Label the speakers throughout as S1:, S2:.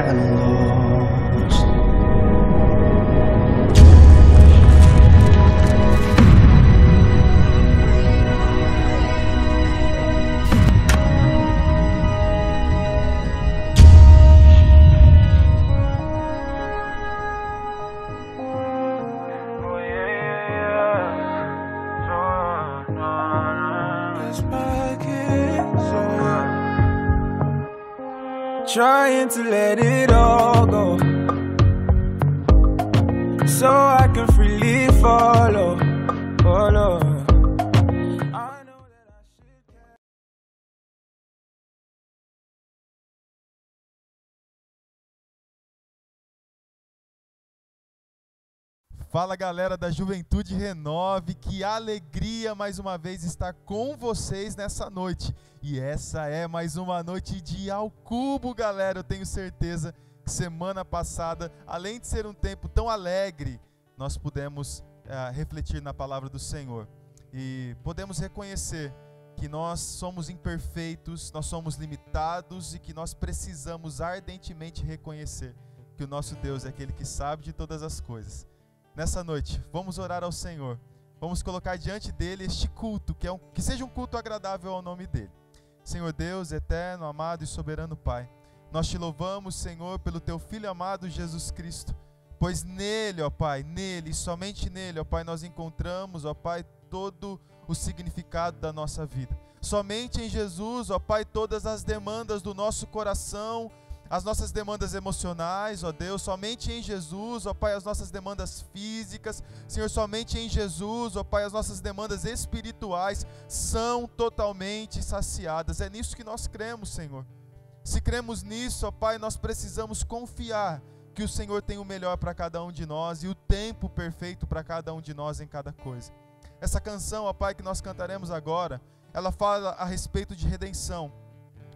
S1: and lost.
S2: Trying to let it all go, so I can freely follow. I know that I should.
S3: Fala, galera da Juventude Renove, que alegria mais uma vez estar com vocês nessa noite. E essa é mais uma noite de Ao Cubo, galera. Eu tenho certeza que semana passada, além de ser um tempo tão alegre, nós pudemos refletir na palavra do Senhor. E podemos reconhecer que nós somos imperfeitos, nós somos limitados e que nós precisamos ardentemente reconhecer que o nosso Deus é aquele que sabe de todas as coisas. Nessa noite, vamos orar ao Senhor. Vamos colocar diante dele este culto, que seja um culto agradável ao nome dele. Senhor Deus, eterno, amado e soberano Pai, nós te louvamos, Senhor, pelo teu Filho amado Jesus Cristo, pois nele, ó Pai, nele, somente nele, ó Pai, nós encontramos, ó Pai, todo o significado da nossa vida. Somente em Jesus, ó Pai, todas as demandas do nosso coração, as nossas demandas emocionais, ó Deus, somente em Jesus, ó Pai, as nossas demandas físicas, Senhor, somente em Jesus, ó Pai, as nossas demandas espirituais são totalmente saciadas. É nisso que nós cremos, Senhor. Se cremos nisso, ó Pai, nós precisamos confiar que o Senhor tem o melhor para cada um de nós e o tempo perfeito para cada um de nós em cada coisa. Essa canção, ó Pai, que nós cantaremos agora, ela fala a respeito de redenção,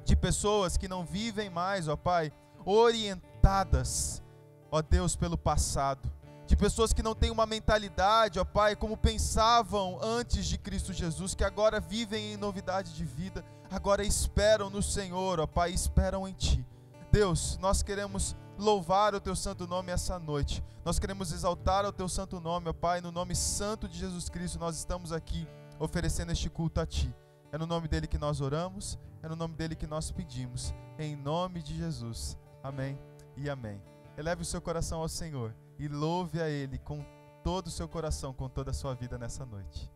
S3: de pessoas que não vivem mais, ó Pai, orientadas, ó Deus, pelo passado, de pessoas que não têm uma mentalidade, ó Pai, como pensavam antes de Cristo Jesus, que agora vivem em novidade de vida, agora esperam no Senhor, ó Pai, esperam em Ti. Deus, nós queremos louvar o Teu santo nome essa noite, nós queremos exaltar o Teu santo nome, ó Pai, no nome santo de Jesus Cristo, nós estamos aqui oferecendo este culto a Ti. É no nome dele que nós oramos, é no nome dele que nós pedimos, em nome de Jesus. Amém e amém. Eleve o seu coração ao Senhor e louve a Ele com todo o seu coração, com toda a sua vida nessa noite.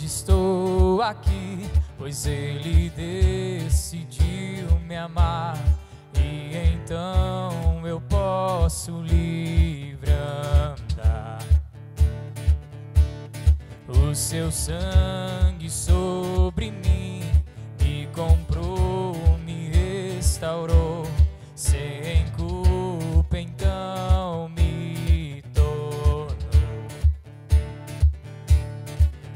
S4: Estou aqui, pois Ele decidiu me amar, e então eu posso livre andar. O seu sangue sobre mim me comprou, me restaurou, sem culpa então me tornou.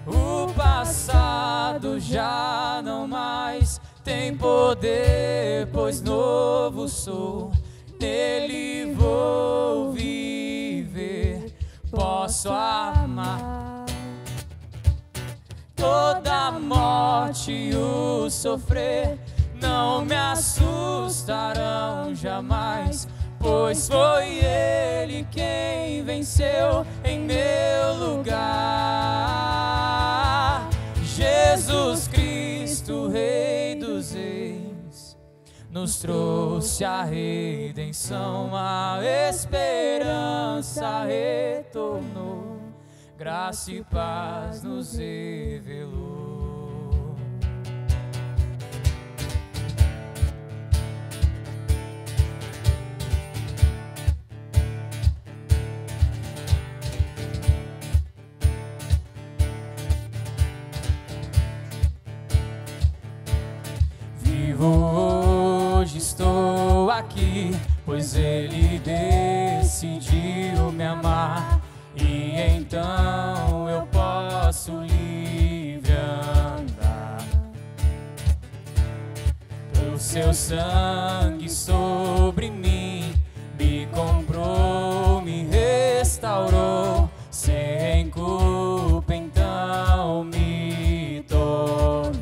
S4: O passado já não mais tem poder, pois novo sou, nele vou viver, posso amar. Toda morte e o sofrer não me assustarão jamais, pois foi Ele quem venceu em meu lugar. Jesus Cristo, Rei dos Reis, nos trouxe a redenção, a esperança retornou, graça e paz nos revelou. Hoje estou aqui, pois Ele decidiu me amar, e então eu posso livre andar. o seu sangue sobre mim me comprou, me restaurou, sem culpa então me tornou.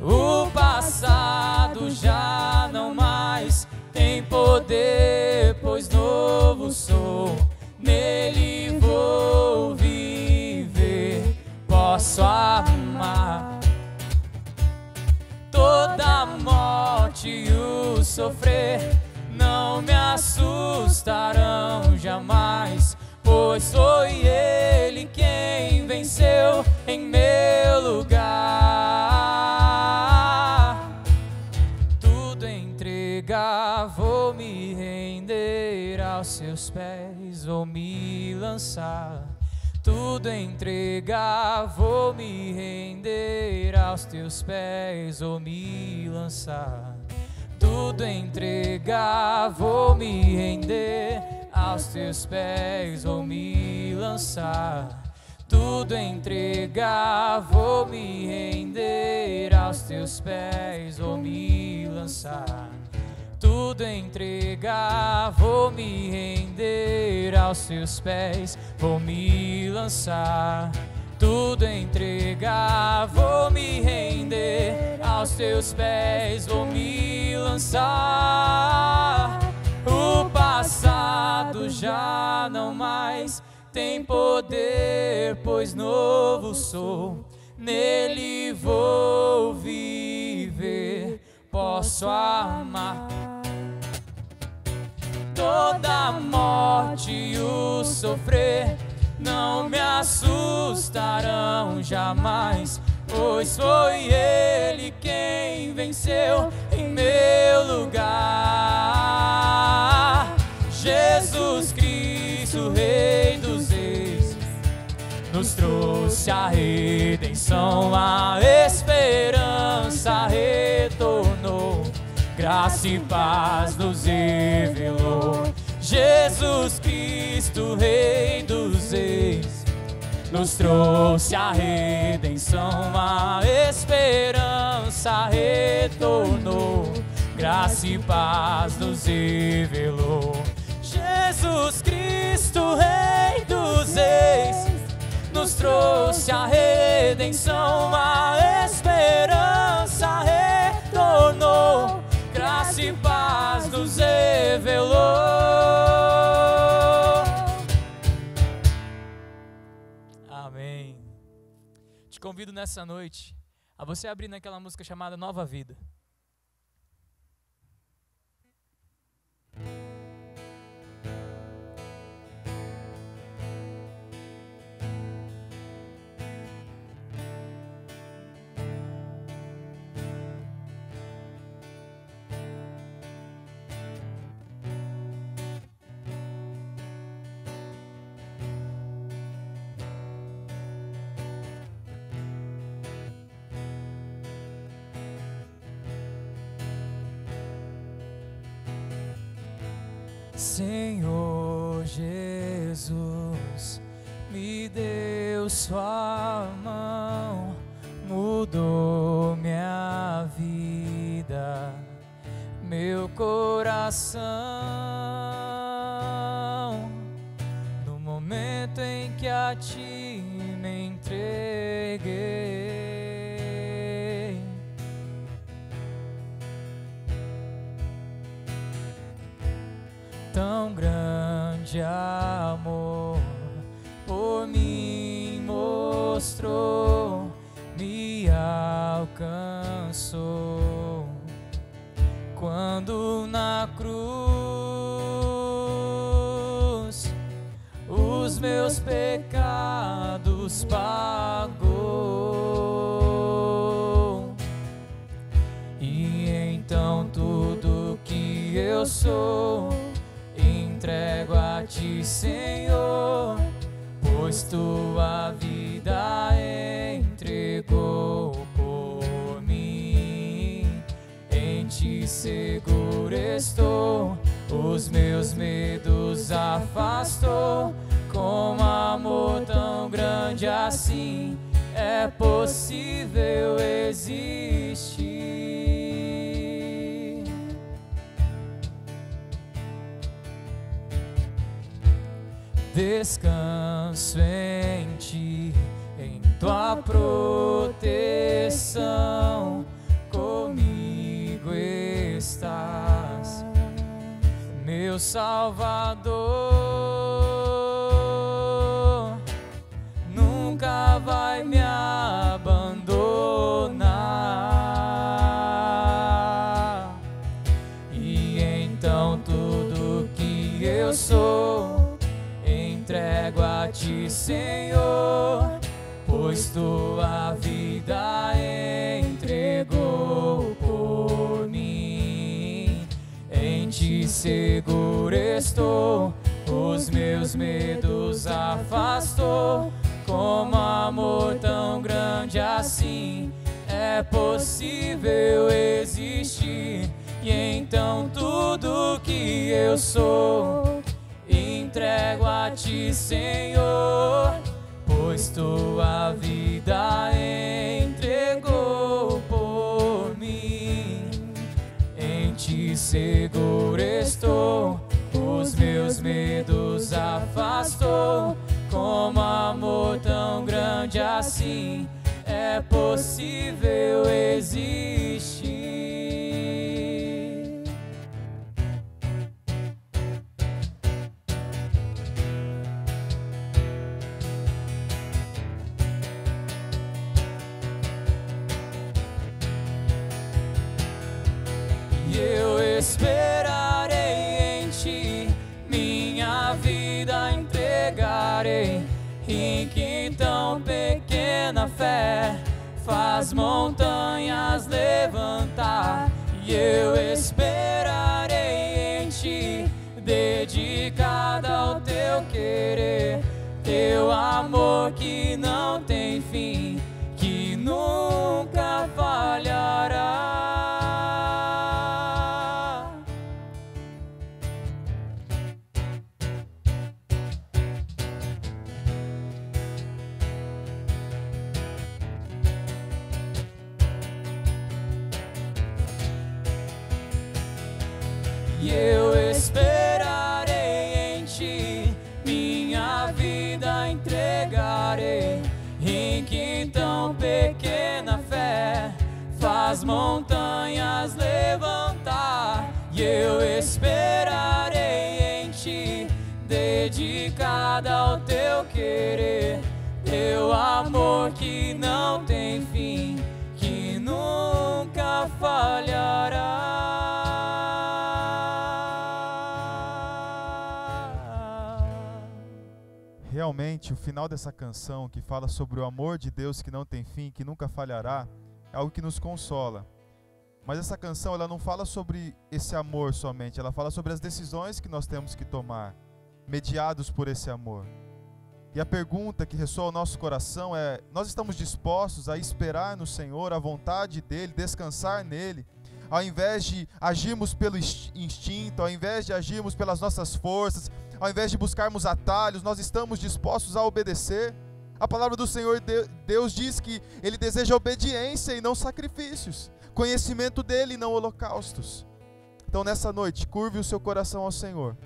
S4: O passado já não mais tem poder, pois novo sou, nele vou viver, posso amar. Toda morte e o sofrer não me assustarão jamais, pois foi Ele quem venceu em meu lugar. Tudo entregar, vou me render aos seus pés, vou me lançar. Tudo entregar, vou me render aos teus pés, vou me lançar. Tudo entregar, vou me render aos teus pés, vou me lançar. Tudo entregar, vou me render aos teus pés, vou me lançar. Tudo entregar, vou me render aos teus pés, vou me lançar. Tudo entregar, vou me render aos teus pés, vou me lançar. O passado já não mais tem poder, pois novo sou, nele vou viver, posso amar. Toda morte e o sofrer não me assustarão jamais, pois foi Ele quem venceu em meu lugar. Jesus Cristo, Rei dos Reis, nos trouxe a redenção, a esperança retornou, graça e paz nos revelou. Jesus Cristo, Rei dos Reis, nos trouxe a redenção, a esperança retornou, graça e paz nos revelou. Jesus Cristo, Rei dos Reis, nos trouxe a redenção, a esperança retornou, graça e paz nos revelou. Amém. Te convido nessa noite a você abrir naquela música chamada Nova Vida. Senhor Jesus, me deu sua mão, mudou minha vida, meu coração. No momento em que a ti me entreguei, tão grande amor por mim mostrou, me alcançou, quando na cruz os meus pecados pagou. E então tudo que eu sou entrego a ti, Senhor, pois tua vida entregou por mim. Em ti seguro estou, os meus medos afastou. Com amor tão grande assim, é possível existir. Descanso em ti, em tua proteção, comigo estás, meu Salvador, nunca vai me abandonar. E então tudo que eu sou entrego a ti, Senhor, pois tua vida entregou por mim. Em ti seguro estou, os meus medos afastou. Como amor tão grande assim é possível existir. E então tudo que eu sou entrego a ti, Senhor, pois tua vida entregou por mim. Em ti seguro estou, os meus medos afastou. Como amor tão grande assim é possível existir. Eu esperarei em ti, minha vida entregarei. Em que tão pequena fé faz montanhas levantar. E eu esperarei em ti, dedicada ao teu querer, teu amor que não tem fim, que nunca falhará. E eu esperarei em ti, minha vida entregarei. Em que tão pequena fé faz montanhas levantar. E eu esperarei em ti, dedicada ao teu querer, teu amor que não tem fim, que nunca falhará.
S3: Realmente, o final dessa canção, que fala sobre o amor de Deus que não tem fim, que nunca falhará, é algo que nos consola. Mas essa canção, ela não fala sobre esse amor somente, ela fala sobre as decisões que nós temos que tomar, mediados por esse amor. E a pergunta que ressoa ao nosso coração é: nós estamos dispostos a esperar no Senhor, a vontade dEle, descansar nele, ao invés de agirmos pelo instinto, ao invés de agirmos pelas nossas forças, ao invés de buscarmos atalhos, nós estamos dispostos a obedecer? A palavra do Senhor, Deus diz que Ele deseja obediência e não sacrifícios, conhecimento dEle e não holocaustos. Então nessa noite, curve o seu coração ao Senhor.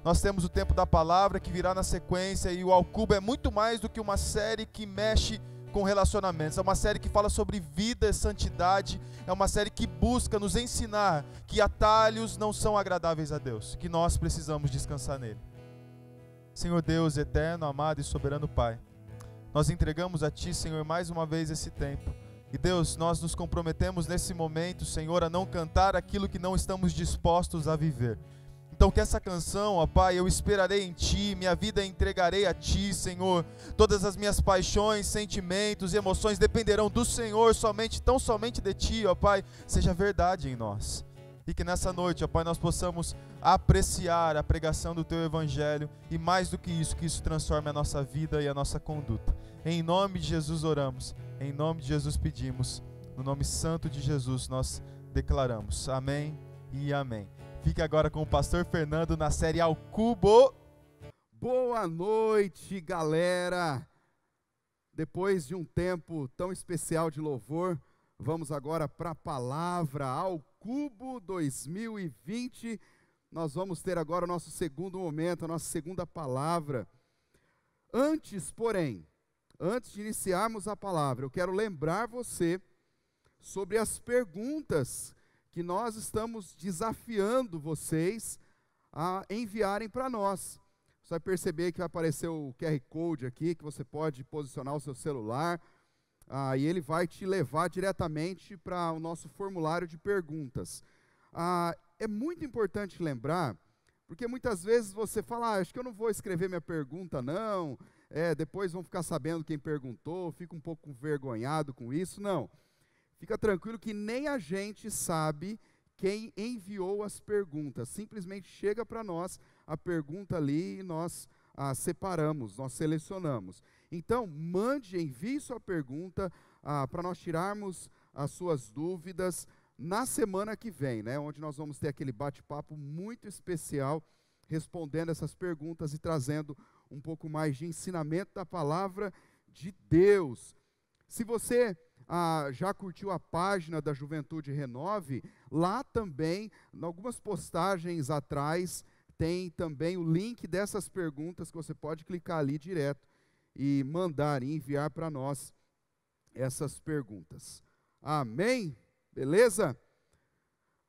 S3: Nós temos o tempo da palavra que virá na sequência, e o Ao Cubo é muito mais do que uma série que mexe com relacionamentos. É uma série que fala sobre vida e santidade. É uma série que busca nos ensinar que atalhos não são agradáveis a Deus, que nós precisamos descansar nele. Senhor Deus eterno, amado e soberano Pai, nós entregamos a Ti, Senhor, mais uma vez esse tempo. E Deus, nós nos comprometemos nesse momento, Senhor, a não cantar aquilo que não estamos dispostos a viver. Então que essa canção, ó Pai, eu esperarei em Ti, minha vida entregarei a Ti, Senhor. Todas as minhas paixões, sentimentos e emoções dependerão do Senhor, somente, tão somente de Ti, ó Pai, seja verdade em nós. E que nessa noite, ó Pai, nós possamos apreciar a pregação do Teu Evangelho e mais do que isso transforme a nossa vida e a nossa conduta. Em nome de Jesus oramos, em nome de Jesus pedimos, no nome santo de Jesus nós declaramos. Amém e amém. Fique agora com o pastor Fernando na série Ao Cubo.
S5: Boa noite, galera. Depois de um tempo tão especial de louvor, vamos agora para a palavra ao Cubo 2020. Nós vamos ter agora o nosso segundo momento, a nossa segunda palavra. Antes, porém, antes de iniciarmos a palavra, eu quero lembrar você sobre as perguntas que nós estamos desafiando vocês a enviarem para nós. Você vai perceber que vai aparecer o QR Code aqui, que você pode posicionar o seu celular, e ele vai te levar diretamente para o nosso formulário de perguntas. É muito importante lembrar, porque muitas vezes você fala, acho que eu não vou escrever minha pergunta não, depois vão ficar sabendo quem perguntou, fico um pouco envergonhado com isso. Não, fica tranquilo que nem a gente sabe quem enviou as perguntas, simplesmente chega para nós a pergunta ali e nós separamos, nós selecionamos. Então, envie sua pergunta para nós tirarmos as suas dúvidas na semana que vem, né, onde nós vamos ter aquele bate-papo muito especial, respondendo essas perguntas e trazendo um pouco mais de ensinamento da palavra de Deus. Se você já curtiu a página da Juventude Renove, lá também, em algumas postagens atrás, tem também o link dessas perguntas que você pode clicar ali direto e mandar e enviar para nós essas perguntas. Amém? Beleza?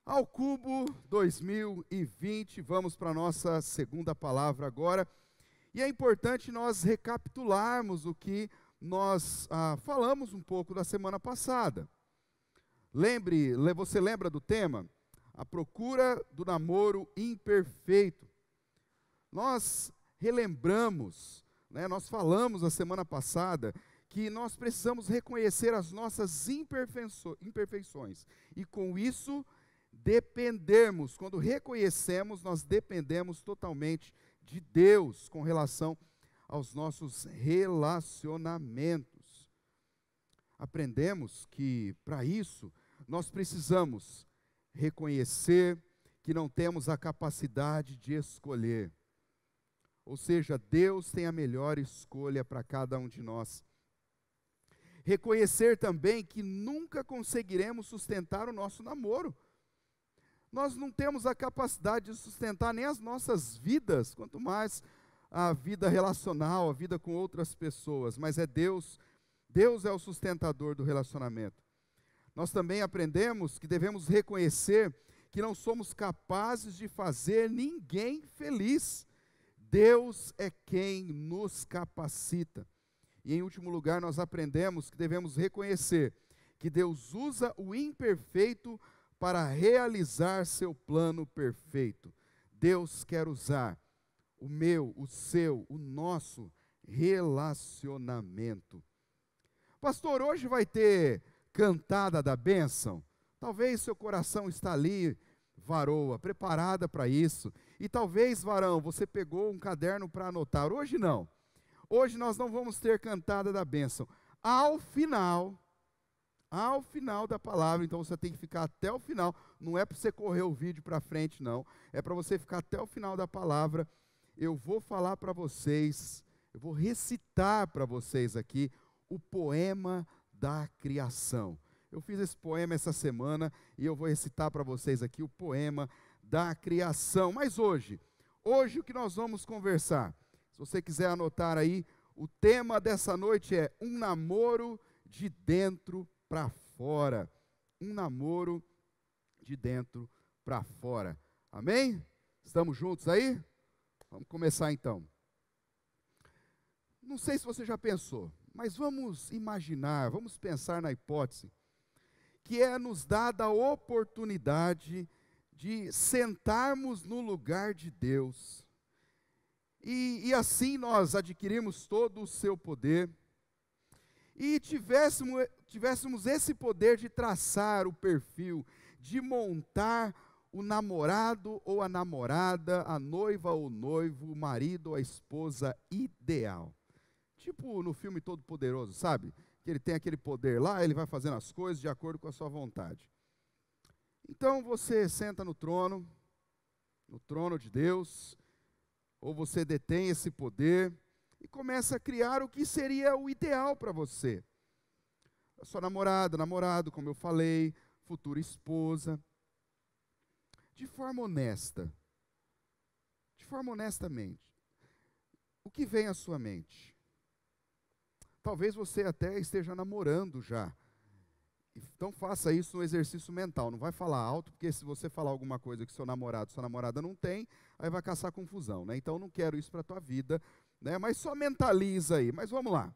S5: Ao Cubo 2020, vamos para a nossa segunda palavra agora. E é importante nós recapitularmos o que nós falamos um pouco da semana passada. Você lembra do tema? A procura do namoro imperfeito. Nós relembramos, né, nós falamos a semana passada que nós precisamos reconhecer as nossas imperfeições. E com isso, dependermos. Quando reconhecemos, nós dependemos totalmente de Deus com relação aos nossos relacionamentos. Aprendemos que, para isso, nós precisamos reconhecer que não temos a capacidade de escolher. Ou seja, Deus tem a melhor escolha para cada um de nós. Reconhecer também que nunca conseguiremos sustentar o nosso namoro. Nós não temos a capacidade de sustentar nem as nossas vidas, quanto mais a vida relacional, a vida com outras pessoas, mas é Deus é o sustentador do relacionamento. Nós também aprendemos que devemos reconhecer que não somos capazes de fazer ninguém feliz. Deus é quem nos capacita. E em último lugar, nós aprendemos que devemos reconhecer que Deus usa o imperfeito para realizar seu plano perfeito. Deus quer usar o meu, o seu, o nosso relacionamento. Pastor, hoje vai ter cantada da bênção? Talvez seu coração está ali, varoa, preparada para isso. E talvez, varão, você pegou um caderno para anotar. Hoje não. Hoje nós não vamos ter cantada da bênção. Ao final da palavra, então você tem que ficar até o final. Não é para você correr o vídeo para frente, não. É para você ficar até o final da palavra. Eu vou falar para vocês, eu vou recitar para vocês aqui o poema da criação. Eu fiz esse poema essa semana e eu vou recitar para vocês aqui o poema da criação. Mas hoje o que nós vamos conversar? Se você quiser anotar aí, o tema dessa noite é um namoro de dentro para fora. Um namoro de dentro para fora. Amém? Estamos juntos aí? Vamos começar então. Não sei se você já pensou, mas vamos imaginar, vamos pensar na hipótese que é nos dada a oportunidade de sentarmos no lugar de Deus. E assim nós adquirimos todo o seu poder e tivéssemos esse poder de traçar o perfil, de montar o namorado ou a namorada, a noiva ou o noivo, o marido ou a esposa ideal. Tipo no filme Todo Poderoso, sabe? Que ele tem aquele poder lá, ele vai fazendo as coisas de acordo com a sua vontade. Então você senta no trono de Deus, ou você detém esse poder, e começa a criar o que seria o ideal para você. A sua namorada, namorado, como eu falei, futura esposa. De forma honesta, honestamente, o que vem à sua mente? Talvez você até esteja namorando já. Então faça isso no exercício mental, não vai falar alto, porque se você falar alguma coisa que seu namorado, sua namorada não tem, aí vai caçar confusão, né? Então eu não quero isso para a tua vida, né? Mas só mentaliza aí. Mas vamos lá.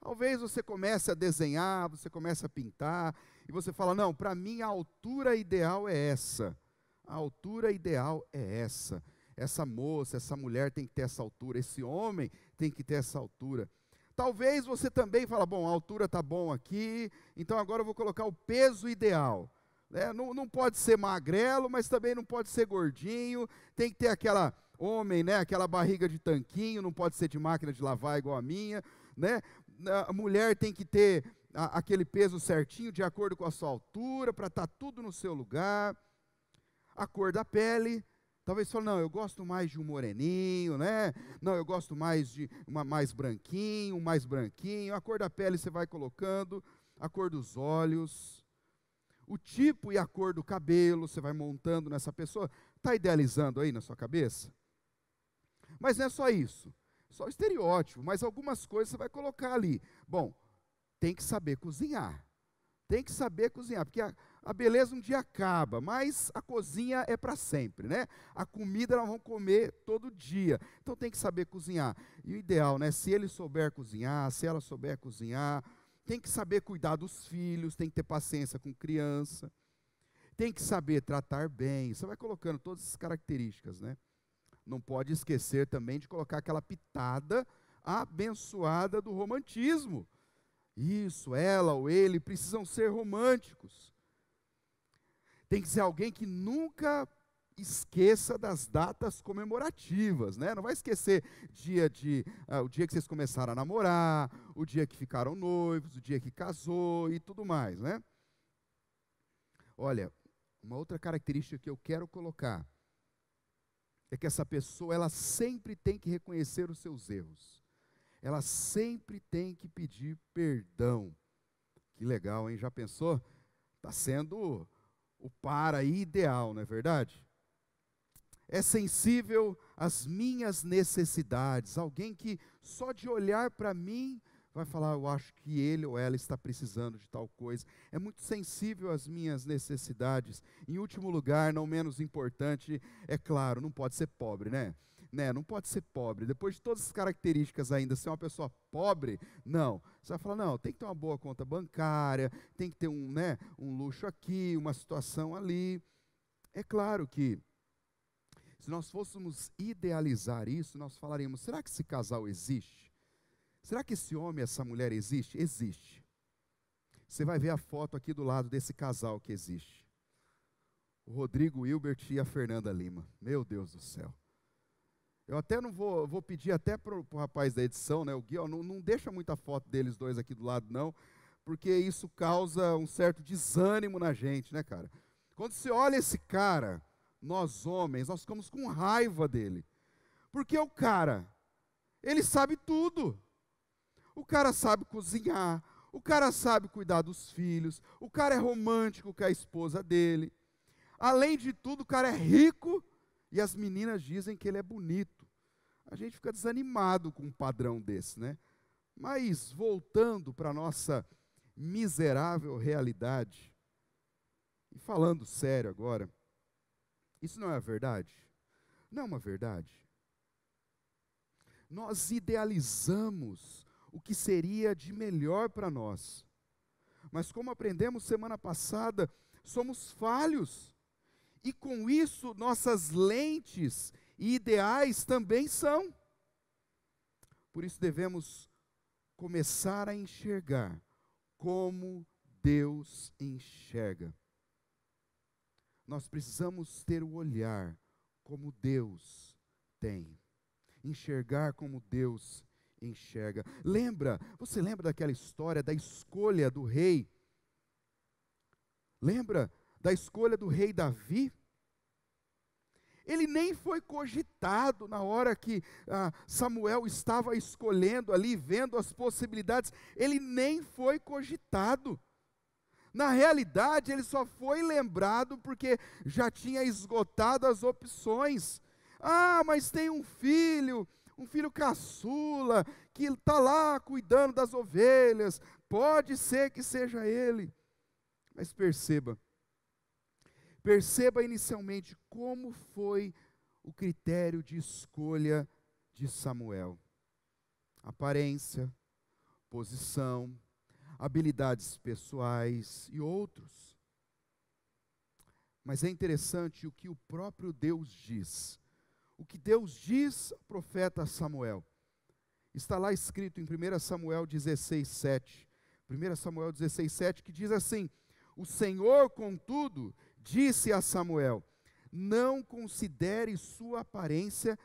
S5: Talvez você comece a desenhar, você comece a pintar, e você fala, não, para mim a altura ideal é essa. A altura ideal é essa. Essa moça, essa mulher tem que ter essa altura, esse homem tem que ter essa altura. Talvez você também fala, bom, a altura está bom aqui, então agora eu vou colocar o peso ideal. Não pode ser magrelo, mas também não pode ser gordinho, tem que ter aquela homem, né, aquela barriga de tanquinho, não pode ser de máquina de lavar igual a minha, né? A mulher tem que ter aquele peso certinho, de acordo com a sua altura, para estar tudo no seu lugar. A cor da pele, talvez você fale, não, eu gosto mais de um moreninho, né? Não, eu gosto mais de mais branquinho, mais branquinho. A cor da pele você vai colocando, a cor dos olhos, o tipo e a cor do cabelo, você vai montando nessa pessoa. Está idealizando aí na sua cabeça? Mas não é só isso, só o estereótipo, mas algumas coisas você vai colocar ali. Bom, tem que saber cozinhar. Tem que saber cozinhar, porque a beleza um dia acaba, mas a cozinha é para sempre, né? A comida nós vamos comer todo dia, então tem que saber cozinhar. E o ideal, né? Se ele souber cozinhar, se ela souber cozinhar, tem que saber cuidar dos filhos, tem que ter paciência com criança, tem que saber tratar bem. Você vai colocando todas essas características, né? Não pode esquecer também de colocar aquela pitada abençoada do romantismo. Isso, ela ou ele precisam ser românticos. Tem que ser alguém que nunca esqueça das datas comemorativas, né? Não vai esquecer o dia que vocês começaram a namorar, o dia que ficaram noivos, o dia que casou e tudo mais, né? Olha, uma outra característica que eu quero colocar é que essa pessoa, ela sempre tem que reconhecer os seus erros. Ela sempre tem que pedir perdão. Que legal, hein? Já pensou? Está sendo o par aí ideal, não é verdade? É sensível às minhas necessidades. Alguém que só de olhar para mim vai falar, eu acho que ele ou ela está precisando de tal coisa. É muito sensível às minhas necessidades. Em último lugar, não menos importante, é claro, não pode ser pobre, né? Não pode ser pobre. Depois de todas as características ainda, ser uma pessoa pobre, não. Você vai falar, não, tem que ter uma boa conta bancária, tem que ter um luxo aqui, uma situação ali. É claro que, se nós fôssemos idealizar isso, nós falaríamos, será que esse casal existe? Será que esse homem, essa mulher existe? Existe. Você vai ver a foto aqui do lado desse casal que existe. O Rodrigo Hilbert e a Fernanda Lima. Meu Deus do céu. Eu até não vou pedir até para o rapaz da edição, né, o Gui, não deixa muita foto deles dois aqui do lado não, porque isso causa um certo desânimo na gente, né, cara? Quando você olha esse cara, nós homens, nós ficamos com raiva dele, porque o cara, ele sabe tudo. O cara sabe cozinhar, o cara sabe cuidar dos filhos, o cara é romântico com a esposa dele. Além de tudo, o cara é rico e as meninas dizem que ele é bonito. A gente fica desanimado com um padrão desse, né? Mas, voltando para a nossa miserável realidade, e falando sério agora, isso não é verdade? Não é uma verdade? Nós idealizamos o que seria de melhor para nós. Mas como aprendemos semana passada, somos falhos. E com isso, nossas lentes e ideais também são. Por isso devemos começar a enxergar como Deus enxerga. Nós precisamos ter o olhar como Deus tem. Enxergar como Deus enxerga. Você lembra daquela história da escolha do rei? Lembra da escolha do rei Davi? Ele nem foi cogitar cogitado na hora que Samuel estava escolhendo ali, vendo as possibilidades. Ele nem foi cogitado. Na realidade, ele só foi lembrado porque já tinha esgotado as opções. Mas tem um filho caçula, que está lá cuidando das ovelhas, pode ser que seja ele. Mas perceba inicialmente como foi o critério de escolha de Samuel. Aparência, posição, habilidades pessoais e outros. Mas é interessante o que o próprio Deus diz. O que Deus diz ao profeta Samuel. Está lá escrito em 1 Samuel 16:7. 1 Samuel 16:7, que diz assim: o Senhor, contudo, disse a Samuel: não considere sua aparência,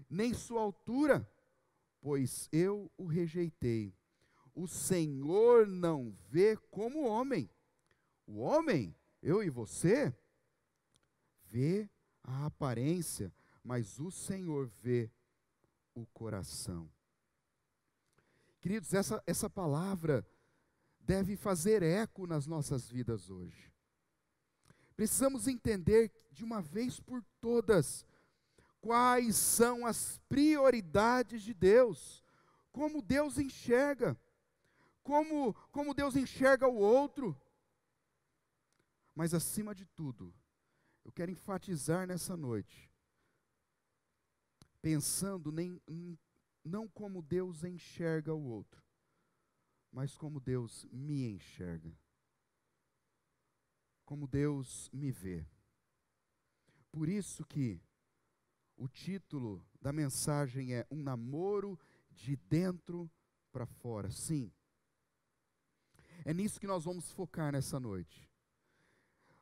S5: nem sua altura, pois eu o rejeitei. O Senhor não vê como homem. O homem, eu e você, vê a aparência, mas o Senhor vê o coração. Queridos, essa palavra deve fazer eco nas nossas vidas hoje. Precisamos entender de uma vez por todas quais são as prioridades de Deus, como Deus enxerga, como Deus enxerga o outro. Mas acima de tudo, eu quero enfatizar nessa noite, pensando não como Deus enxerga o outro, mas como Deus me enxerga, como Deus me vê. Por isso que o título da mensagem é Um Namoro de Dentro para Fora. Sim, é nisso que nós vamos focar nessa noite.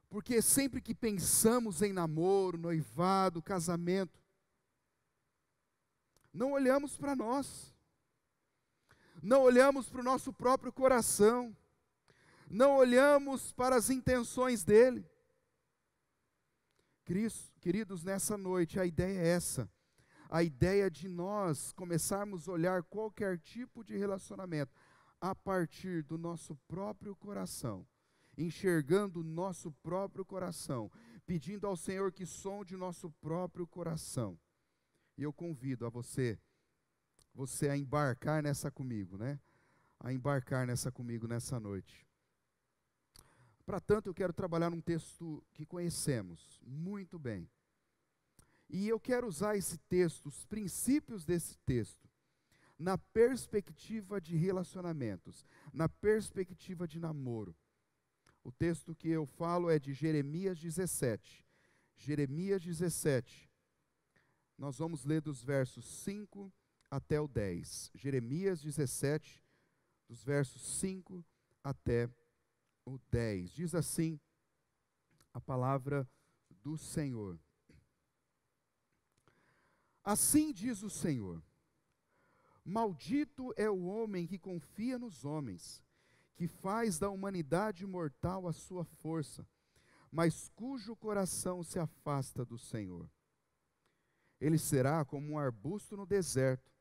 S5: Porque sempre que pensamos em namoro, noivado, casamento, não olhamos para nós, não olhamos para o nosso próprio coração, não olhamos para as intenções dele. Queridos, nessa noite a ideia é essa, a ideia de nós começarmos a olhar qualquer tipo de relacionamento a partir do nosso próprio coração, enxergando o nosso próprio coração, pedindo ao Senhor que sonde o nosso próprio coração. E eu convido a você a embarcar nessa comigo, né? A embarcar nessa comigo nessa noite. Para tanto, eu quero trabalhar num texto que conhecemos muito bem. E eu quero usar esse texto, os princípios desse texto, na perspectiva de relacionamentos, na perspectiva de namoro. O texto que eu falo é de Jeremias 17. Jeremias 17. Nós vamos ler dos versos 5 até o 10. Jeremias 17, dos versos 5 até o 10. Diz assim a palavra do Senhor. Assim diz o Senhor: maldito é o homem que confia nos homens, que faz da humanidade mortal a sua força, mas cujo coração se afasta do Senhor. Ele será como um arbusto no deserto,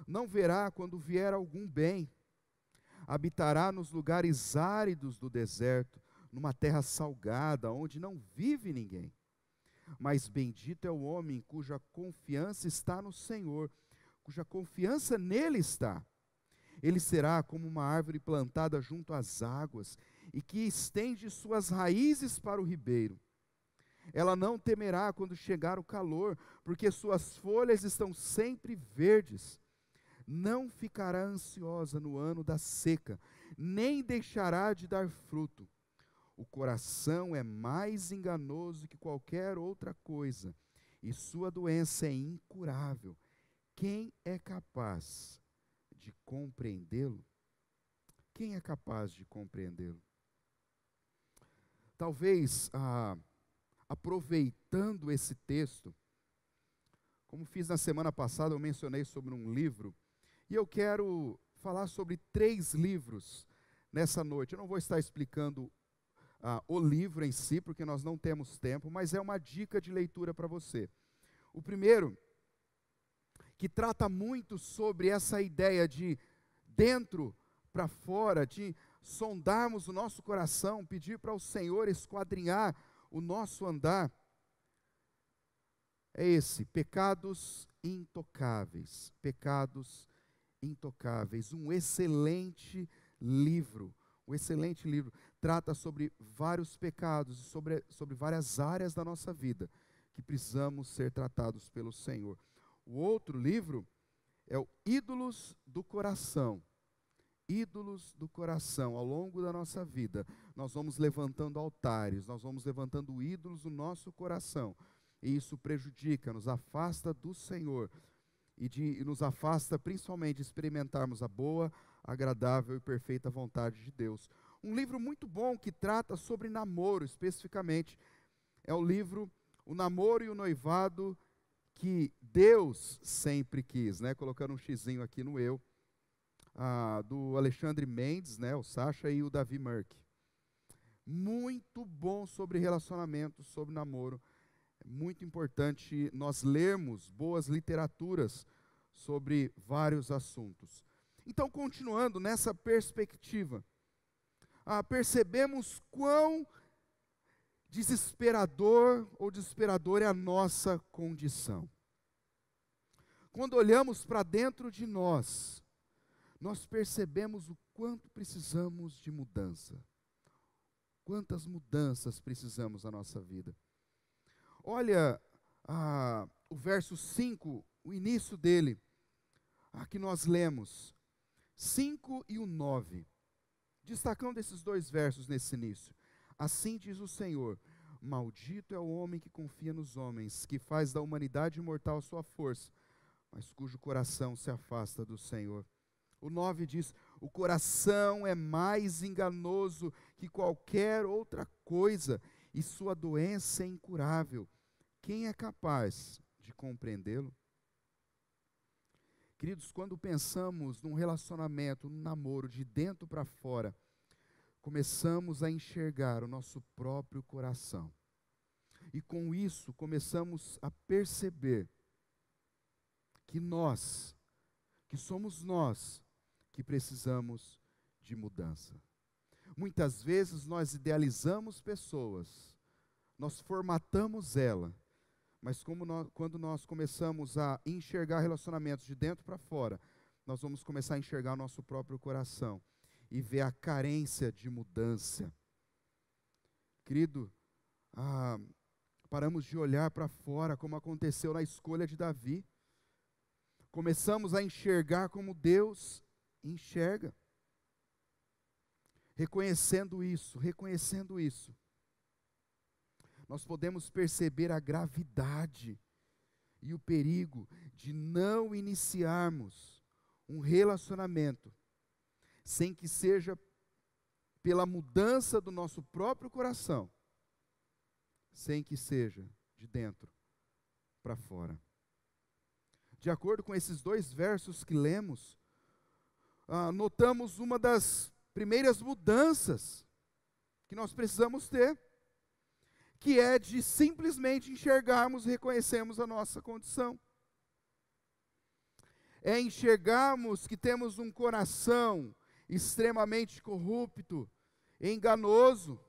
S5: não verá quando vier algum bem. Habitará nos lugares áridos do deserto, numa terra salgada, onde não vive ninguém. Mas bendito é o homem cuja confiança está no Senhor, cuja confiança nele está. Ele será como uma árvore plantada junto às águas, e que estende suas raízes para o ribeiro. Ela não temerá quando chegar o calor, porque suas folhas estão sempre verdes. Não ficará ansiosa no ano da seca, nem deixará de dar fruto. O coração é mais enganoso que qualquer outra coisa, e sua doença é incurável. Quem é capaz de compreendê-lo? Quem é capaz de compreendê-lo? Talvez, aproveitando esse texto, como fiz na semana passada, eu mencionei sobre um livro, e eu quero falar sobre 3 livros nessa noite. Eu não vou estar explicando o livro em si, porque nós não temos tempo, mas é uma dica de leitura para você. O primeiro que trata muito sobre essa ideia de dentro para fora, de sondarmos o nosso coração, pedir para o Senhor esquadrinhar o nosso andar. É esse, Pecados Intocáveis. Pecados Intocáveis, um excelente livro. Um excelente livro. Trata sobre vários pecados, sobre várias áreas da nossa vida que precisamos ser tratados pelo Senhor. O outro livro é o Ídolos do Coração. Ídolos do coração. Ao longo da nossa vida, nós vamos levantando altares, nós vamos levantando ídolos do nosso coração. E isso prejudica, nos afasta do Senhor. E nos afasta principalmente de experimentarmos a boa, agradável e perfeita vontade de Deus. Um livro muito bom que trata sobre namoro, especificamente, é o livro O Namoro e o Noivado que Deus sempre quis, né? Colocando um xizinho aqui no eu, do Alexandre Mendes, né? O Sacha e o Davi Merck. Muito bom sobre relacionamento, sobre namoro. É muito importante nós lermos boas literaturas sobre vários assuntos. Então, continuando nessa perspectiva, percebemos quão desesperador ou desesperadora é a nossa condição. Quando olhamos para dentro de nós, nós percebemos o quanto precisamos de mudança. Quantas mudanças precisamos na nossa vida. Olha o verso 5, o início dele, que nós lemos, 5 e o 9. Destacando esses dois versos nesse início. Assim diz o Senhor: maldito é o homem que confia nos homens, que faz da humanidade mortal sua força, mas cujo coração se afasta do Senhor. O 9 diz: o coração é mais enganoso que qualquer outra coisa, e sua doença é incurável. Quem é capaz de compreendê-lo? Queridos, quando pensamos num relacionamento, num namoro de dentro para fora, começamos a enxergar o nosso próprio coração. E com isso começamos a perceber que somos nós, que precisamos de mudança. Muitas vezes nós idealizamos pessoas, nós formatamos ela, mas quando nós começamos a enxergar relacionamentos de dentro para fora, nós vamos começar a enxergar o nosso próprio coração e ver a carência de mudança. Querido, paramos de olhar para fora, como aconteceu na escolha de Davi. Começamos a enxergar como Deus enxerga. Reconhecendo isso, nós podemos perceber a gravidade e o perigo de não iniciarmos um relacionamento sem que seja pela mudança do nosso próprio coração, sem que seja de dentro para fora. De acordo com esses dois versos que lemos, notamos uma das primeiras mudanças que nós precisamos ter, que é de simplesmente enxergarmos e reconhecermos a nossa condição. É enxergarmos que temos um coração extremamente corrupto, enganoso.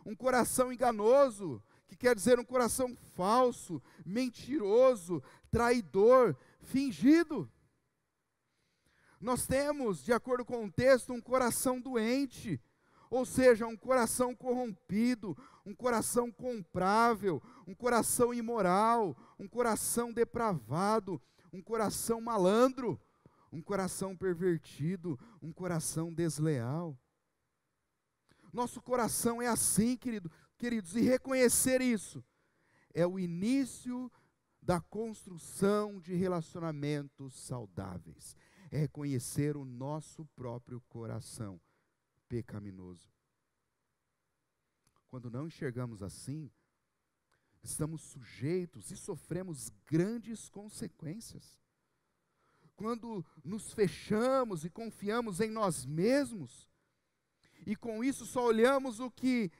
S5: Um coração enganoso, que quer dizer um coração falso, mentiroso, traidor, fingido. Nós temos, de acordo com o texto, um coração doente, ou seja, um coração corrompido, um coração comprável, um coração imoral, um coração depravado, um coração malandro, um coração pervertido, um coração desleal. Nosso coração é assim, queridos, e reconhecer isso é o início da construção de relacionamentos saudáveis. É reconhecer o nosso próprio coração pecaminoso. Quando não enxergamos assim, estamos sujeitos e sofremos grandes consequências. Quando nos fechamos e confiamos em nós mesmos, e com isso só olhamos o que,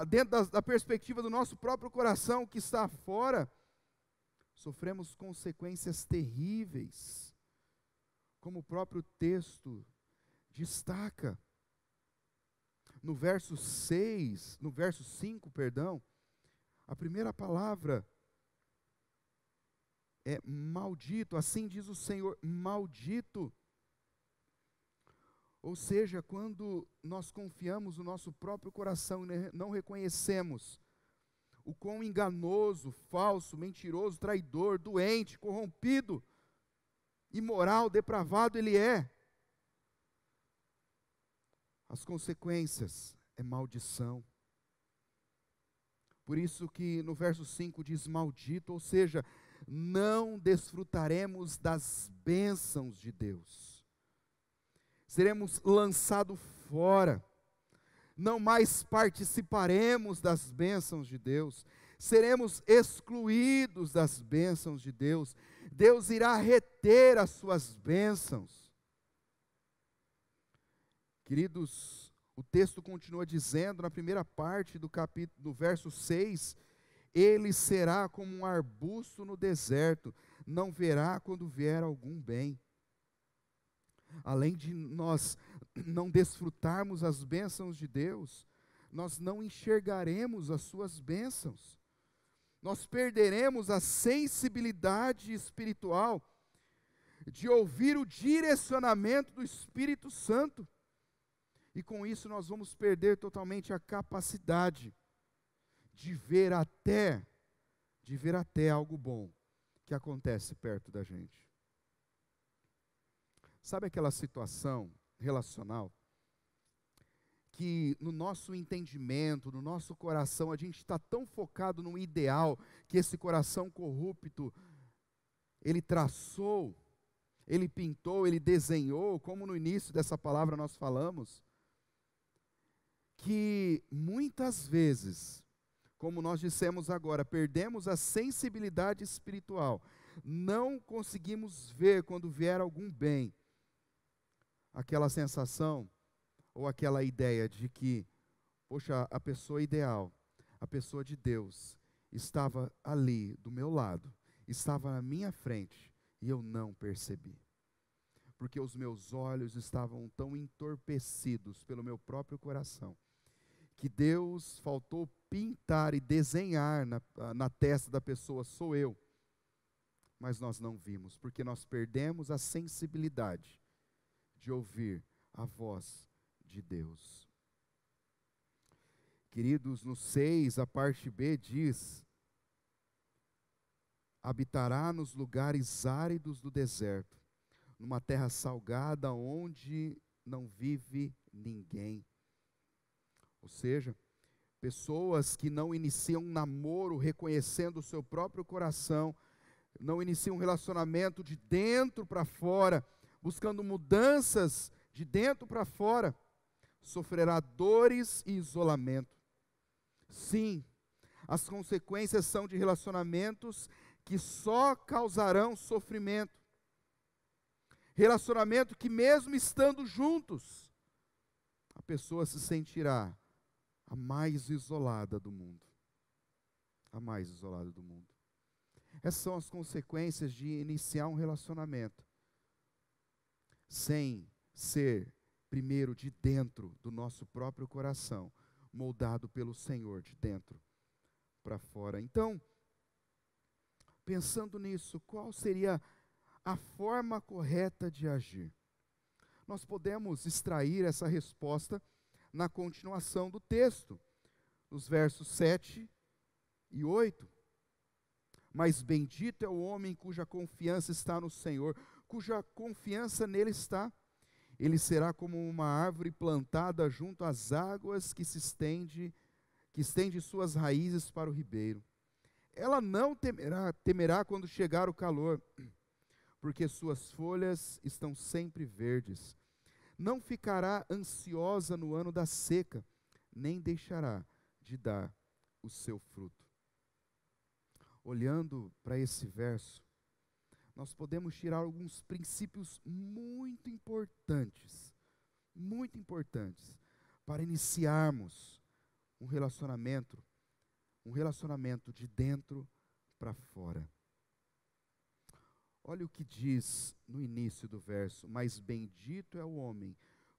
S5: dentro da perspectiva do nosso próprio coração, o que está fora, sofremos consequências terríveis, como o próprio texto destaca. No verso 5, a primeira palavra é maldito, assim diz o Senhor, maldito. Ou seja, quando nós confiamos no nosso próprio coração e não reconhecemos o quão enganoso, falso, mentiroso, traidor, doente, corrompido, imoral, depravado ele é, as consequências é maldição. Por isso que no verso 5 diz maldito, ou seja, não desfrutaremos das bênçãos de Deus. Seremos lançados fora. Não mais participaremos das bênçãos de Deus. Seremos excluídos das bênçãos de Deus. Deus irá reter as suas bênçãos. Queridos, o texto continua dizendo, na primeira parte do capítulo, do verso 6, ele será como um arbusto no deserto, não verá quando vier algum bem. Além de nós não desfrutarmos as bênçãos de Deus, nós não enxergaremos as suas bênçãos. Nós perderemos a sensibilidade espiritual de ouvir o direcionamento do Espírito Santo. E com isso nós vamos perder totalmente a capacidade de ver até algo bom que acontece perto da gente. Sabe aquela situação relacional que no nosso entendimento, no nosso coração, a gente está tão focado no ideal que esse coração corrupto, ele traçou, ele pintou, ele desenhou, como no início dessa palavra nós falamos, que muitas vezes, como nós dissemos agora, perdemos a sensibilidade espiritual, não conseguimos ver quando vier algum bem, aquela sensação ou aquela ideia de que, poxa, a pessoa ideal, a pessoa de Deus, estava ali do meu lado, estava na minha frente e eu não percebi. Porque os meus olhos estavam tão entorpecidos pelo meu próprio coração, que Deus faltou pintar e desenhar na testa da pessoa, sou eu. Mas nós não vimos, porque nós perdemos a sensibilidade de ouvir a voz de Deus. Queridos, no 6, a parte B diz: habitará nos lugares áridos do deserto, numa terra salgada onde não vive ninguém. Ou seja, pessoas que não iniciam um namoro reconhecendo o seu próprio coração, não iniciam um relacionamento de dentro para fora, buscando mudanças de dentro para fora, sofrerá dores e isolamento. Sim, as consequências são de relacionamentos que só causarão sofrimento. Relacionamento que mesmo estando juntos, a pessoa se sentirá a mais isolada do mundo. A mais isolada do mundo. Essas são as consequências de iniciar um relacionamento sem ser primeiro de dentro do nosso próprio coração, moldado pelo Senhor de dentro para fora. Então, pensando nisso, qual seria a forma correta de agir? Nós podemos extrair essa resposta na continuação do texto, nos versos 7 e 8. Mas bendito é o homem cuja confiança está no Senhor, cuja confiança nele está. Ele será como uma árvore plantada junto às águas que estende suas raízes para o ribeiro. Ela não temerá quando chegar o calor, porque suas folhas estão sempre verdes. Não ficará ansiosa no ano da seca, nem deixará de dar o seu fruto. Olhando para esse verso, nós podemos tirar alguns princípios muito importantes para iniciarmos um relacionamento de dentro para fora. Olha o que diz no início do verso: mas bendito é o homem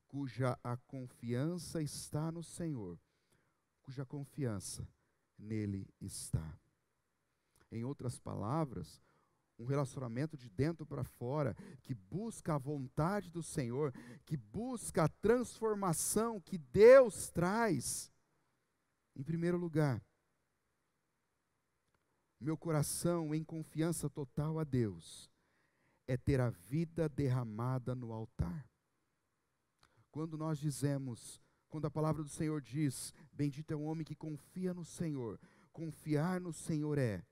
S5: cuja a confiança está no Senhor, cuja confiança nele está. Em outras palavras, um relacionamento de dentro para fora, que busca a vontade do Senhor, que busca a transformação que Deus traz. Em primeiro lugar, meu coração em confiança total a Deus é ter a vida derramada no altar. Quando nós dizemos, quando a palavra do Senhor diz, bendito é o homem que confia no Senhor, confiar no Senhor é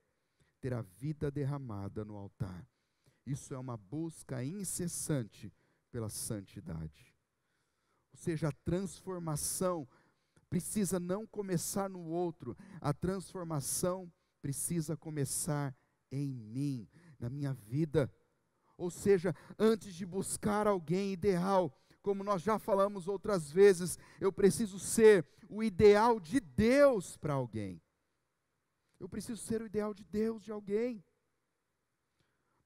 S5: ter a vida derramada no altar. Isso é uma busca incessante pela santidade. Ou seja, a transformação precisa não começar no outro, a transformação precisa começar em mim, na minha vida. Ou seja, antes de buscar alguém ideal, como nós já falamos outras vezes, eu preciso ser o ideal de Deus para alguém. Eu preciso ser o ideal de Deus de alguém.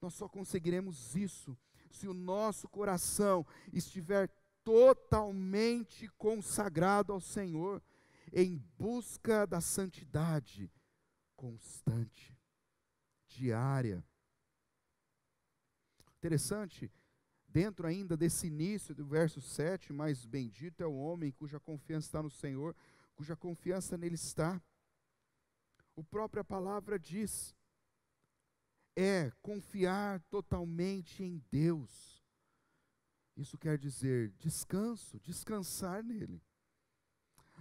S5: Nós só conseguiremos isso se o nosso coração estiver totalmente consagrado ao Senhor, em busca da santidade constante, diária. Interessante, dentro ainda desse início do verso 7, mas bendito é o homem cuja confiança está no Senhor, cuja confiança nele está. A própria palavra diz, é confiar totalmente em Deus. Isso quer dizer descanso, descansar nele.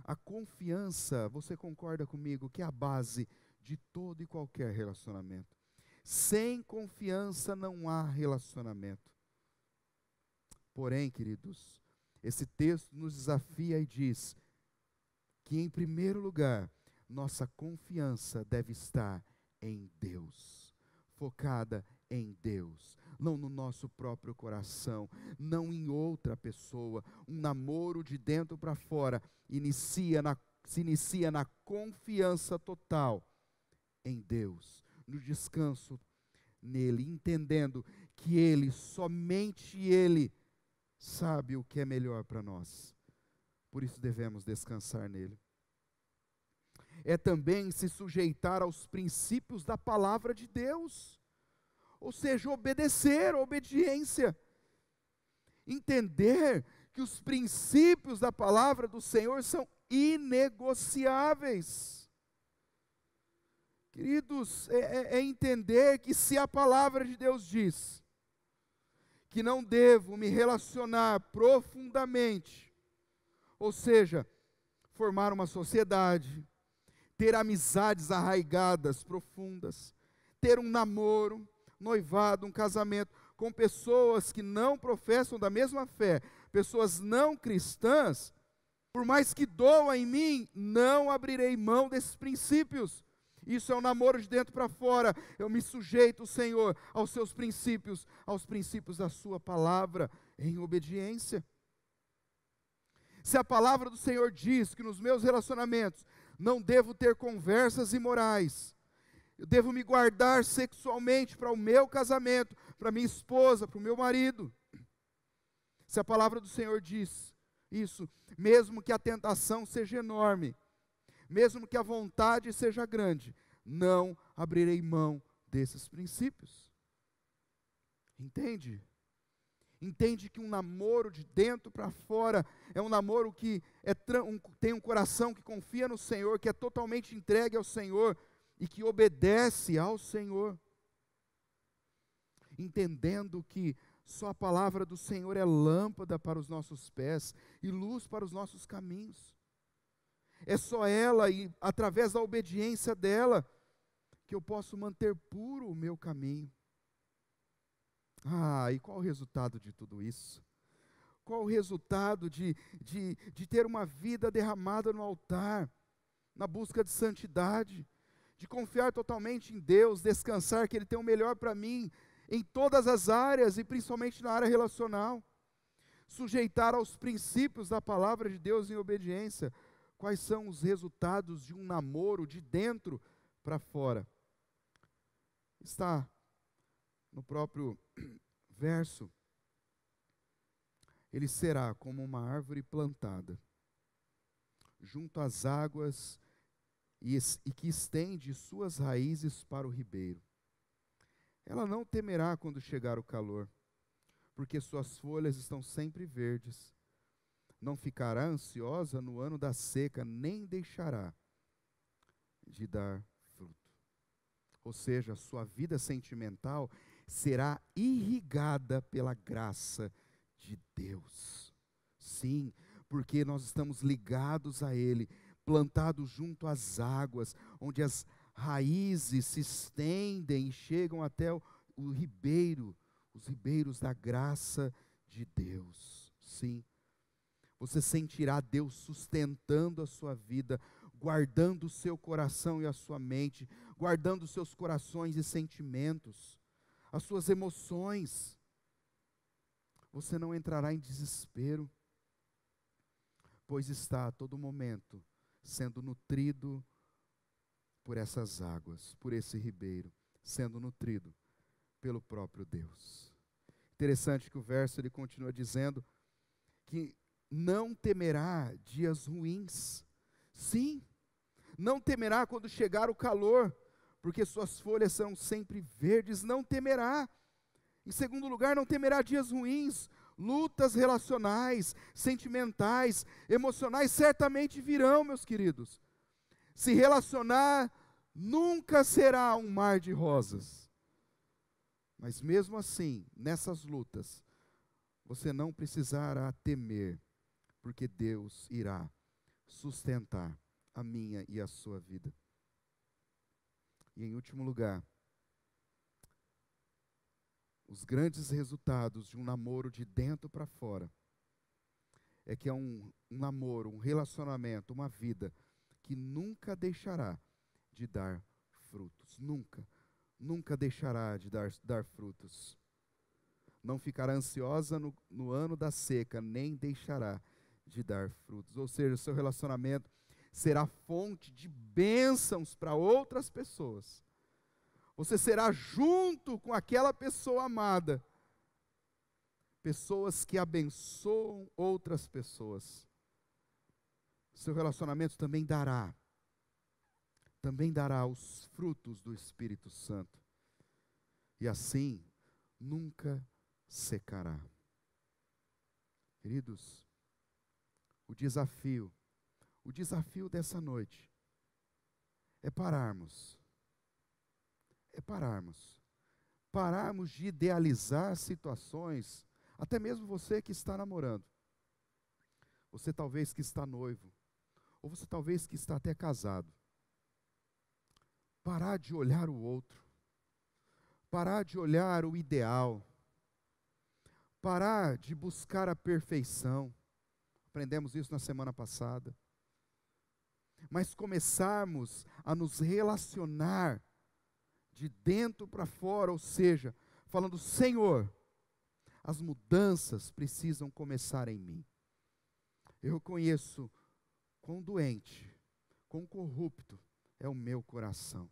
S5: A confiança, você concorda comigo, que é a base de todo e qualquer relacionamento. Sem confiança não há relacionamento. Porém, queridos, esse texto nos desafia e diz que, em primeiro lugar, nossa confiança deve estar em Deus, focada em Deus, não no nosso próprio coração, não em outra pessoa. Um namoro de dentro para fora se inicia na confiança total em Deus, no descanso nele, entendendo que Ele, somente Ele, sabe o que é melhor para nós. Por isso devemos descansar nele. É também se sujeitar aos princípios da palavra de Deus, ou seja, obedecer, obediência. Entender que os princípios da palavra do Senhor são inegociáveis. Queridos, é entender que se a palavra de Deus diz que não devo me relacionar profundamente, ou seja, formar uma sociedade, ter amizades arraigadas, profundas, ter um namoro, noivado, um casamento com pessoas que não professam da mesma fé, pessoas não cristãs, por mais que doa em mim, não abrirei mão desses princípios. Isso é um namoro de dentro para fora. Eu me sujeito, Senhor, aos seus princípios, aos princípios da sua palavra, em obediência. Se a palavra do Senhor diz que nos meus relacionamentos não devo ter conversas imorais, eu devo me guardar sexualmente para o meu casamento, para minha esposa, para o meu marido. Se a palavra do Senhor diz isso, mesmo que a tentação seja enorme, mesmo que a vontade seja grande, não abrirei mão desses princípios. Entende? Entende que um namoro de dentro para fora é um namoro que tem um coração que confia no Senhor, que é totalmente entregue ao Senhor e que obedece ao Senhor. Entendendo que só a palavra do Senhor é lâmpada para os nossos pés e luz para os nossos caminhos. É só ela e através da obediência dela que eu posso manter puro o meu caminho. E qual o resultado de tudo isso? Qual o resultado de ter uma vida derramada no altar, na busca de santidade, de confiar totalmente em Deus, descansar que Ele tem o melhor para mim, em todas as áreas e principalmente na área relacional, sujeitar aos princípios da palavra de Deus em obediência. Quais são os resultados de um namoro de dentro para fora? Está no próprio verso, ele será como uma árvore plantada junto às águas e que estende suas raízes para o ribeiro. Ela não temerá quando chegar o calor, porque suas folhas estão sempre verdes. Não ficará ansiosa no ano da seca, nem deixará de dar fruto. Ou seja, sua vida sentimental será irrigada pela graça de Deus. Sim, porque nós estamos ligados a Ele, plantados junto às águas, onde as raízes se estendem e chegam até o ribeiro, os ribeiros da graça de Deus. Sim, você sentirá Deus sustentando a sua vida, guardando o seu coração e a sua mente, guardando os seus corações e sentimentos, as suas emoções. Você não entrará em desespero, pois está a todo momento sendo nutrido por essas águas, por esse ribeiro, sendo nutrido pelo próprio Deus. Interessante que o verso ele continua dizendo que não temerá dias ruins. Sim, não temerá quando chegar o calor, porque suas folhas são sempre verdes, não temerá. Em segundo lugar, não temerá dias ruins. Lutas relacionais, sentimentais, emocionais certamente virão, meus queridos. Se relacionar nunca será um mar de rosas. Mas mesmo assim, nessas lutas, você não precisará temer, porque Deus irá sustentar a minha e a sua vida. E em último lugar, os grandes resultados de um namoro de dentro para fora é que é um namoro, um relacionamento, uma vida que nunca deixará de dar frutos. Nunca deixará de dar frutos. Não ficará ansiosa no ano da seca, nem deixará de dar frutos. Ou seja, o seu relacionamento será fonte de bênçãos para outras pessoas. Você será junto com aquela pessoa amada, pessoas que abençoam outras pessoas. Seu relacionamento também dará os frutos do Espírito Santo. E assim, nunca secará. Queridos, o desafio dessa noite é pararmos de idealizar situações, até mesmo você que está namorando, você talvez que está noivo, ou você talvez que está até casado, parar de olhar o outro, parar de olhar o ideal, parar de buscar a perfeição, aprendemos isso na semana passada, mas começarmos a nos relacionar de dentro para fora, ou seja, falando, Senhor, as mudanças precisam começar em mim. Eu conheço quão doente, quão corrupto é o meu coração.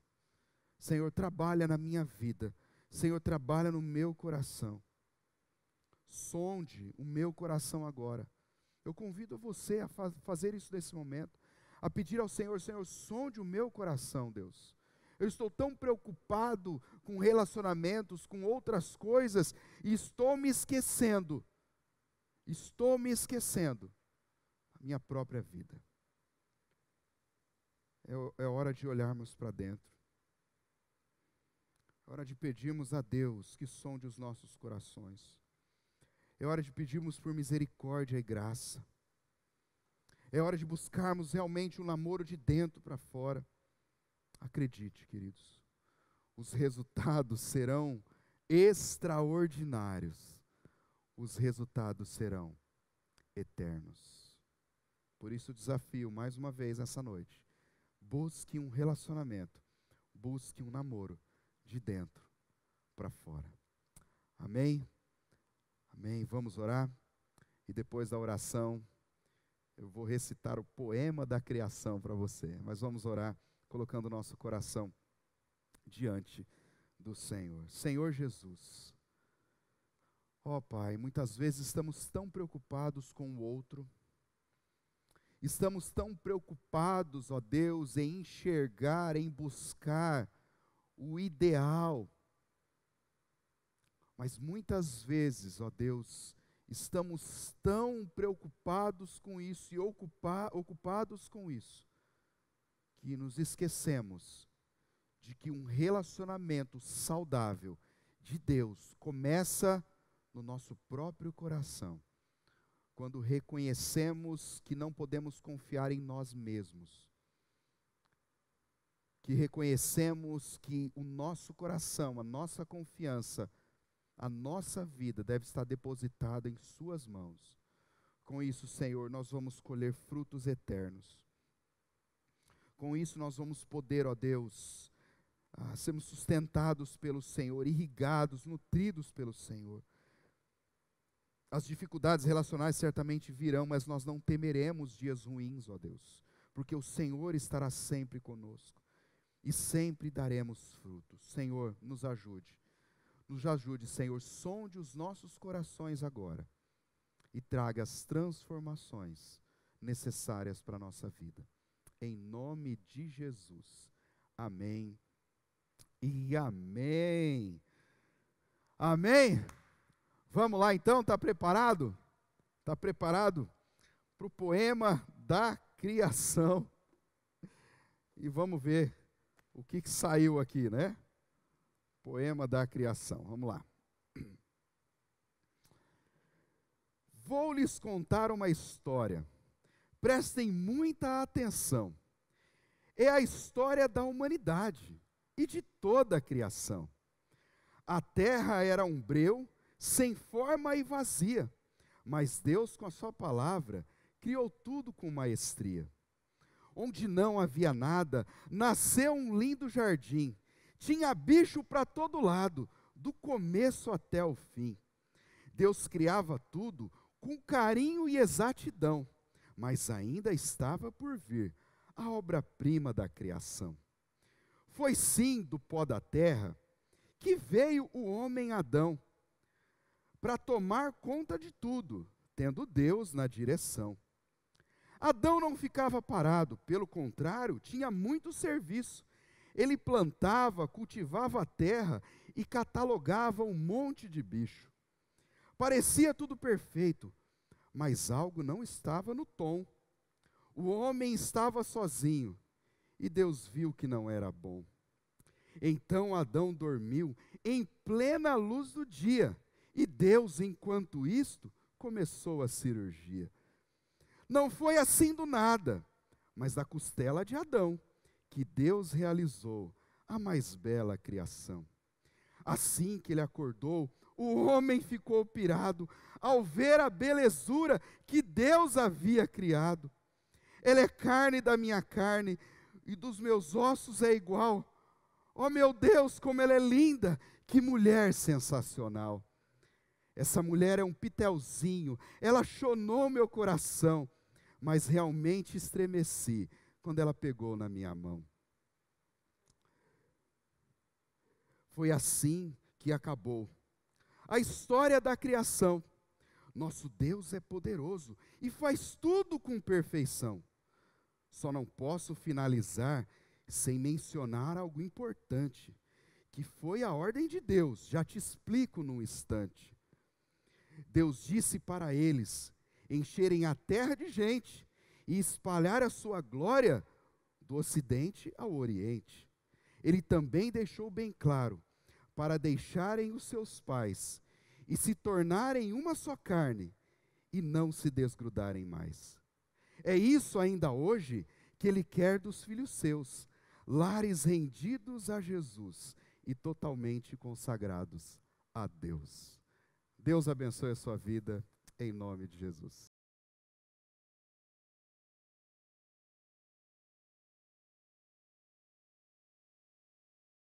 S5: Senhor, trabalha na minha vida. Senhor, trabalha no meu coração. Sonde o meu coração agora. Eu convido você a fazer isso nesse momento, a pedir ao Senhor, Senhor, sonde o meu coração, Deus. Eu estou tão preocupado com relacionamentos, com outras coisas, e estou me esquecendo da minha própria vida. É hora de olharmos para dentro. É hora de pedirmos a Deus que sonde os nossos corações. É hora de pedirmos por misericórdia e graça. É hora de buscarmos realmente um namoro de dentro para fora. Acredite, queridos, os resultados serão extraordinários. Os resultados serão eternos. Por isso o desafio, mais uma vez nessa noite, busque um relacionamento, busque um namoro de dentro para fora. Amém? Amém. Vamos orar? E depois da oração, eu vou recitar o poema da criação para você. Mas vamos orar, colocando o nosso coração diante do Senhor. Senhor Jesus, ó Pai, muitas vezes estamos tão preocupados com o outro, estamos tão preocupados, ó Deus, em enxergar, em buscar o ideal, mas muitas vezes, ó Deus, estamos tão preocupados com isso e ocupados com isso, que nos esquecemos de que um relacionamento saudável de Deus começa no nosso próprio coração, quando reconhecemos que não podemos confiar em nós mesmos, que reconhecemos que o nosso coração, a nossa confiança, a nossa vida deve estar depositada em suas mãos. Com isso, Senhor, nós vamos colher frutos eternos. Com isso nós vamos poder, ó Deus, sermos sustentados pelo Senhor, irrigados, nutridos pelo Senhor. As dificuldades relacionais certamente virão, mas nós não temeremos dias ruins, ó Deus, porque o Senhor estará sempre conosco e sempre daremos frutos. Senhor, nos ajude. Nos ajude, Senhor, sonde os nossos corações agora e traga as transformações necessárias para a nossa vida. Em nome de Jesus. Amém e amém. Amém? Vamos lá então, está preparado? Está preparado para o poema da criação? E vamos ver o que saiu aqui, né? Poema da criação, vamos lá. Vou lhes contar uma história, prestem muita atenção. É a história da humanidade e de toda a criação. A terra era um breu, sem forma e vazia, mas Deus, com a sua palavra, criou tudo com maestria. Onde não havia nada, nasceu um lindo jardim. Tinha bicho para todo lado, do começo até o fim. Deus criava tudo com carinho e exatidão, mas ainda estava por vir a obra-prima da criação. Foi sim do pó da terra que veio o homem Adão, para tomar conta de tudo, tendo Deus na direção. Adão não ficava parado, pelo contrário, tinha muito serviço. Ele plantava, cultivava a terra e catalogava um monte de bicho. Parecia tudo perfeito, mas algo não estava no tom. O homem estava sozinho e Deus viu que não era bom. Então Adão dormiu em plena luz do dia e Deus, enquanto isto, começou a cirurgia. Não foi assim do nada, mas da costela de Adão, que Deus realizou a mais bela criação. Assim que ele acordou, o homem ficou pirado ao ver a belezura que Deus havia criado. Ele é carne da minha carne e dos meus ossos é igual. Oh meu Deus, como ela é linda, que mulher sensacional. Essa mulher é um pitelzinho, ela chonou meu coração, mas realmente estremeci quando ela pegou na minha mão. Foi assim que acabou a história da criação. Nosso Deus é poderoso e faz tudo com perfeição. Só não posso finalizar sem mencionar algo importante, que foi a ordem de Deus. Já te explico num instante. Deus disse para eles encherem a terra de gente e espalhar a sua glória do ocidente ao oriente. Ele também deixou bem claro para deixarem os seus pais e se tornarem uma só carne e não se desgrudarem mais. É isso ainda hoje que Ele quer dos filhos seus, lares rendidos a Jesus e totalmente consagrados a Deus. Deus abençoe a sua vida, em nome de Jesus.